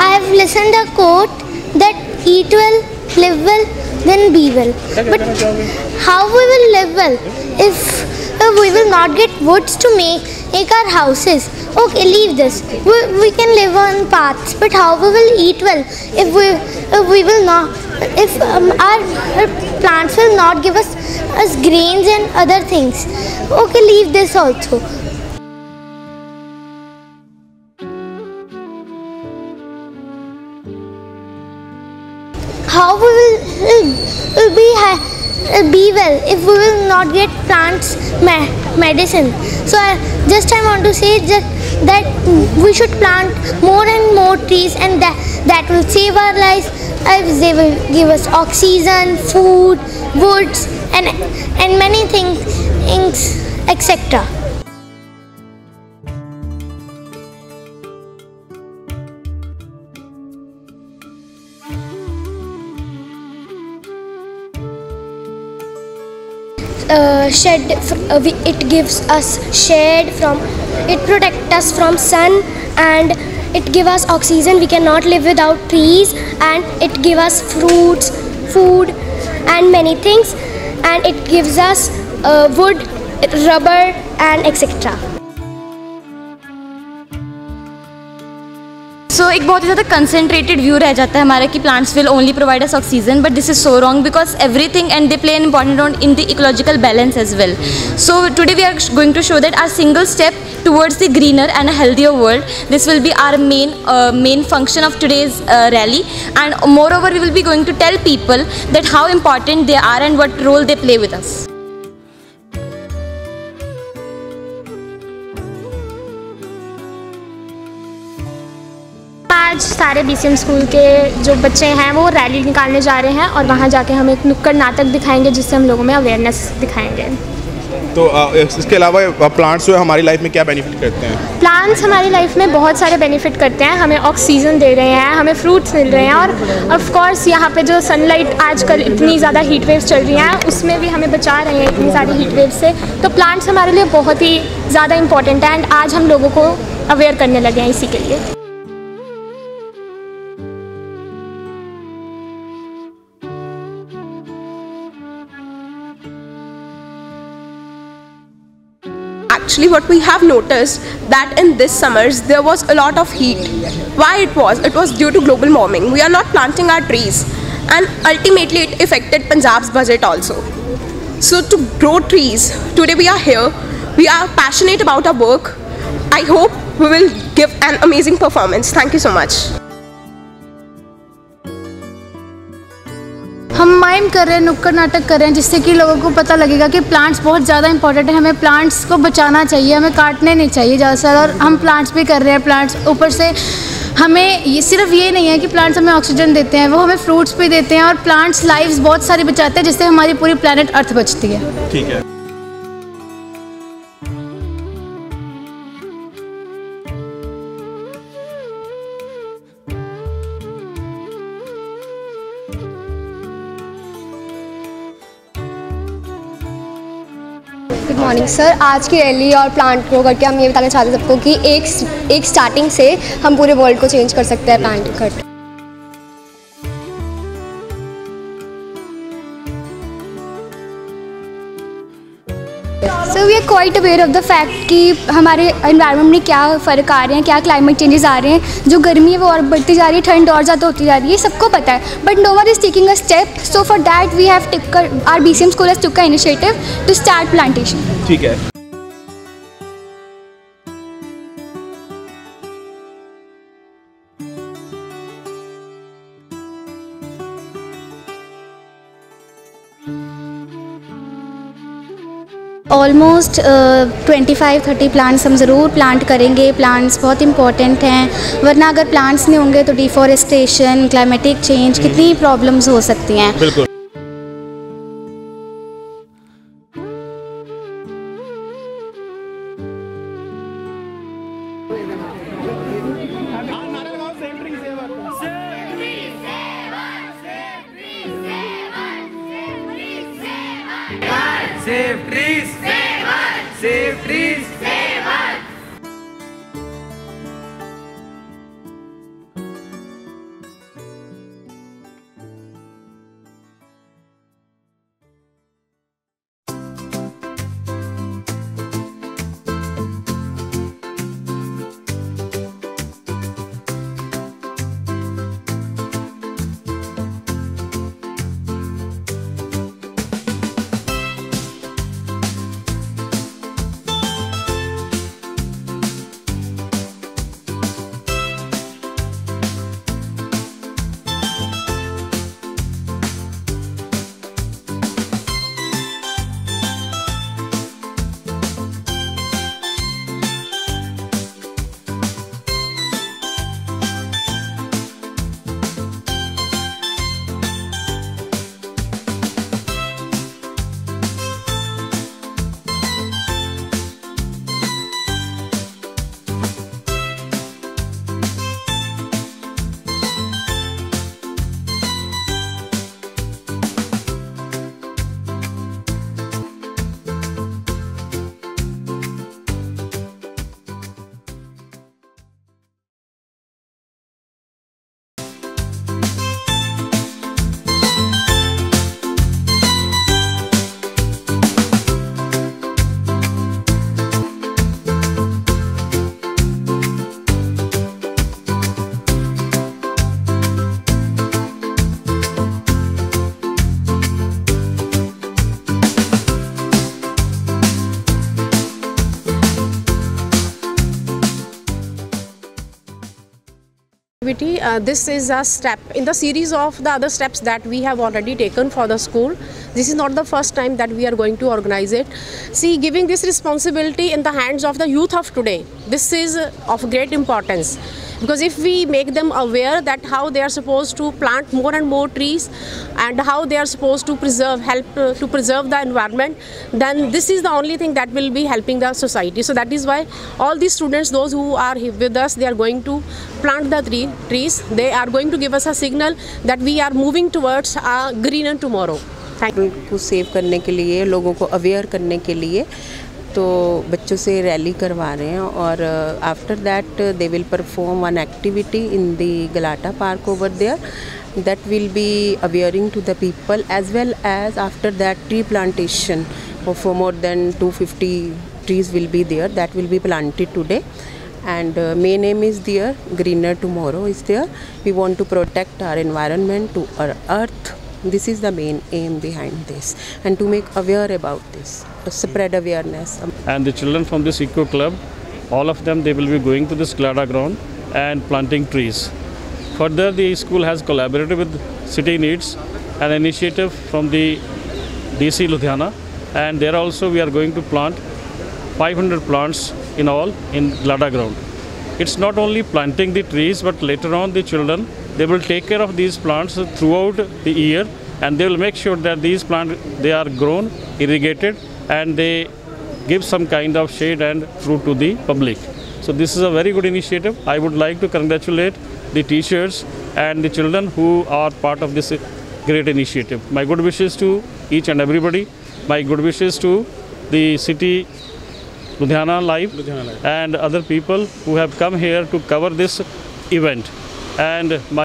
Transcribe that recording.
I have listened a quote that eat well, live well, then be well. But how we will live well if we will not get woods to make our houses? Okay, leave this. We can live on paths, but how we will eat well if we will not, if our plants will not give us grains and other things? Okay, leave this also. How we will be well if we will not get plants medicine? So I want to say that we should plant more and more trees, and that will save our lives. They will give us oxygen, food, woods, and many things, etc. It gives us shade it protects us from sun, and it gives us oxygen. We cannot live without trees, and it gives us fruits, food, and many things, and it gives us wood, rubber, and etc. सो एक बहुत ही ज़्यादा concentrated view रह जाता है हमारा कि plants will only provide us oxygen, but this is so wrong because everything and they play an important role in the ecological balance as well. So today we are going to show that are single step towards the greener and a healthier world. This will be our main function of today's rally, and moreover we will be going to tell people that how important they are and what role they play with us. आज सारे BCM school के जो बच्चे हैं वो rally निकालने जा रहे हैं, और वहाँ जाके हम एक नुक्कड़ नाटक दिखाएंगे जिससे हम लोगों में अवेयरनेस दिखाएंगे. तो इसके अलावा प्लांट्स जो है हमारी लाइफ में क्या बेनिफिट करते हैं? प्लांट्स हमारी लाइफ में बहुत सारे बेनिफिट करते हैं. हमें ऑक्सीजन दे रहे हैं, हमें फ्रूट्स मिल रहे हैं, और ऑफ कोर्स यहाँ पे जो सनलाइट आजकल इतनी ज़्यादा हीट वेव्स चल रही हैं उसमें भी हमें बचा रहे हैं इतनी सारी हीट वेव से. तो प्लांट्स हमारे लिए बहुत ही ज़्यादा इंपॉर्टेंट है, एंड आज हम लोगों को अवेयर करने लगे हैं इसी के लिए. Actually, what we have noticed that in this summers there was a lot of heat. Why it was? It was due to global warming. We are not planting our trees, and ultimately it affected Punjab's budget also. So to grow trees, today we are here. We are passionate about our work. I hope we will give an amazing performance. Thank you so much. हम mime कर रहे हैं, नुक्कड़ नाटक कर रहे हैं, जिससे कि लोगों को पता लगेगा कि प्लांट्स बहुत ज़्यादा इंपॉर्टेंट है. हमें प्लांट्स को बचाना चाहिए, हमें काटने नहीं चाहिए ज़्यादा से ज़्यादा. और हम प्लांट्स भी कर रहे हैं. प्लांट्स ऊपर से हमें सिर्फ ये नहीं है कि प्लांट्स हमें ऑक्सीजन देते हैं, वो हमें फ्रूट्स भी देते हैं, और प्लांट्स लाइव्स बहुत सारी बचाते हैं, जिससे हमारी पूरी प्लानट अर्थ बचती है. ठीक है. Good morning sir. आज की रैली और प्लांट ग्रो करके हम ये बताना चाहते हैं सबको कि एक स्टार्टिंग से हम पूरे वर्ल्ड को चेंज कर सकते हैं प्लांट करके. Sir we are quite aware of the fact कि हमारे एनवायरनमेंट में क्या फ़र्क आ रहे हैं, क्या क्लाइमेट चेंजेस आ रहे हैं. जो गर्मी है वो और बढ़ती जा रही है, ठंड और ज़्यादा होती जा रही है, सबको पता है. But no one is taking a step. So for that we have our BCM school has took a initiative to start plantation. ठीक है. ऑलमोस्ट 25-30 प्लांट्स हम ज़रूर प्लांट करेंगे. प्लांट्स बहुत इंपॉर्टेंट हैं, वरना अगर प्लांट्स नहीं होंगे तो डिफॉरेस्टेशन, क्लाइमेटिक चेंज, कितनी प्रॉब्लम्स हो सकती हैं. बिल्कुल. Save trees, save us. Save trees, save us. society. This is a step in the series of the other steps that we have already taken for the school. This is not the first time that we are going to organize it. See, giving this responsibility in the hands of the youth of today, this is of great importance. Because if we make them aware that how they are supposed to plant more and more trees and how they are supposed to help to preserve the environment, then this is the only thing that will be helping the society. So that is why all these students, those who are with us, they are going to plant the trees. They are going to give us a signal that we are moving towards a greener tomorrow. Thank you. को save करने के लिए, लोगों को aware करने के लिए तो बच्चों से रैली करवा रहे हैं और after that they will perform one activity in the Galata park over there that will be awareing to the people, as well as after that tree plantation of more than 250 trees will be there that will be planted today. And main aim is there, greener tomorrow is there. We want to protect our environment, to our earth. This is the main aim behind this, and to make aware about this, spread awareness. And the children from this eco club, all of them, they will be going to this Glada ground and planting trees. Further, the school has collaborated with City Needs, an initiative from the DC Ludhiana, and there also we are going to plant 500 plants in all in Glada ground. It's not only planting the trees, but later on the children, they will take care of these plants throughout the year, and they will make sure that these plants, they are grown, irrigated, and they give some kind of shade and fruit to the public. So this is a very good initiative. I would like to congratulate the teachers and the children who are part of this great initiative. My good wishes to each and everybody. My good wishes to the city Ludhiana Live and other people who have come here to cover this event. And my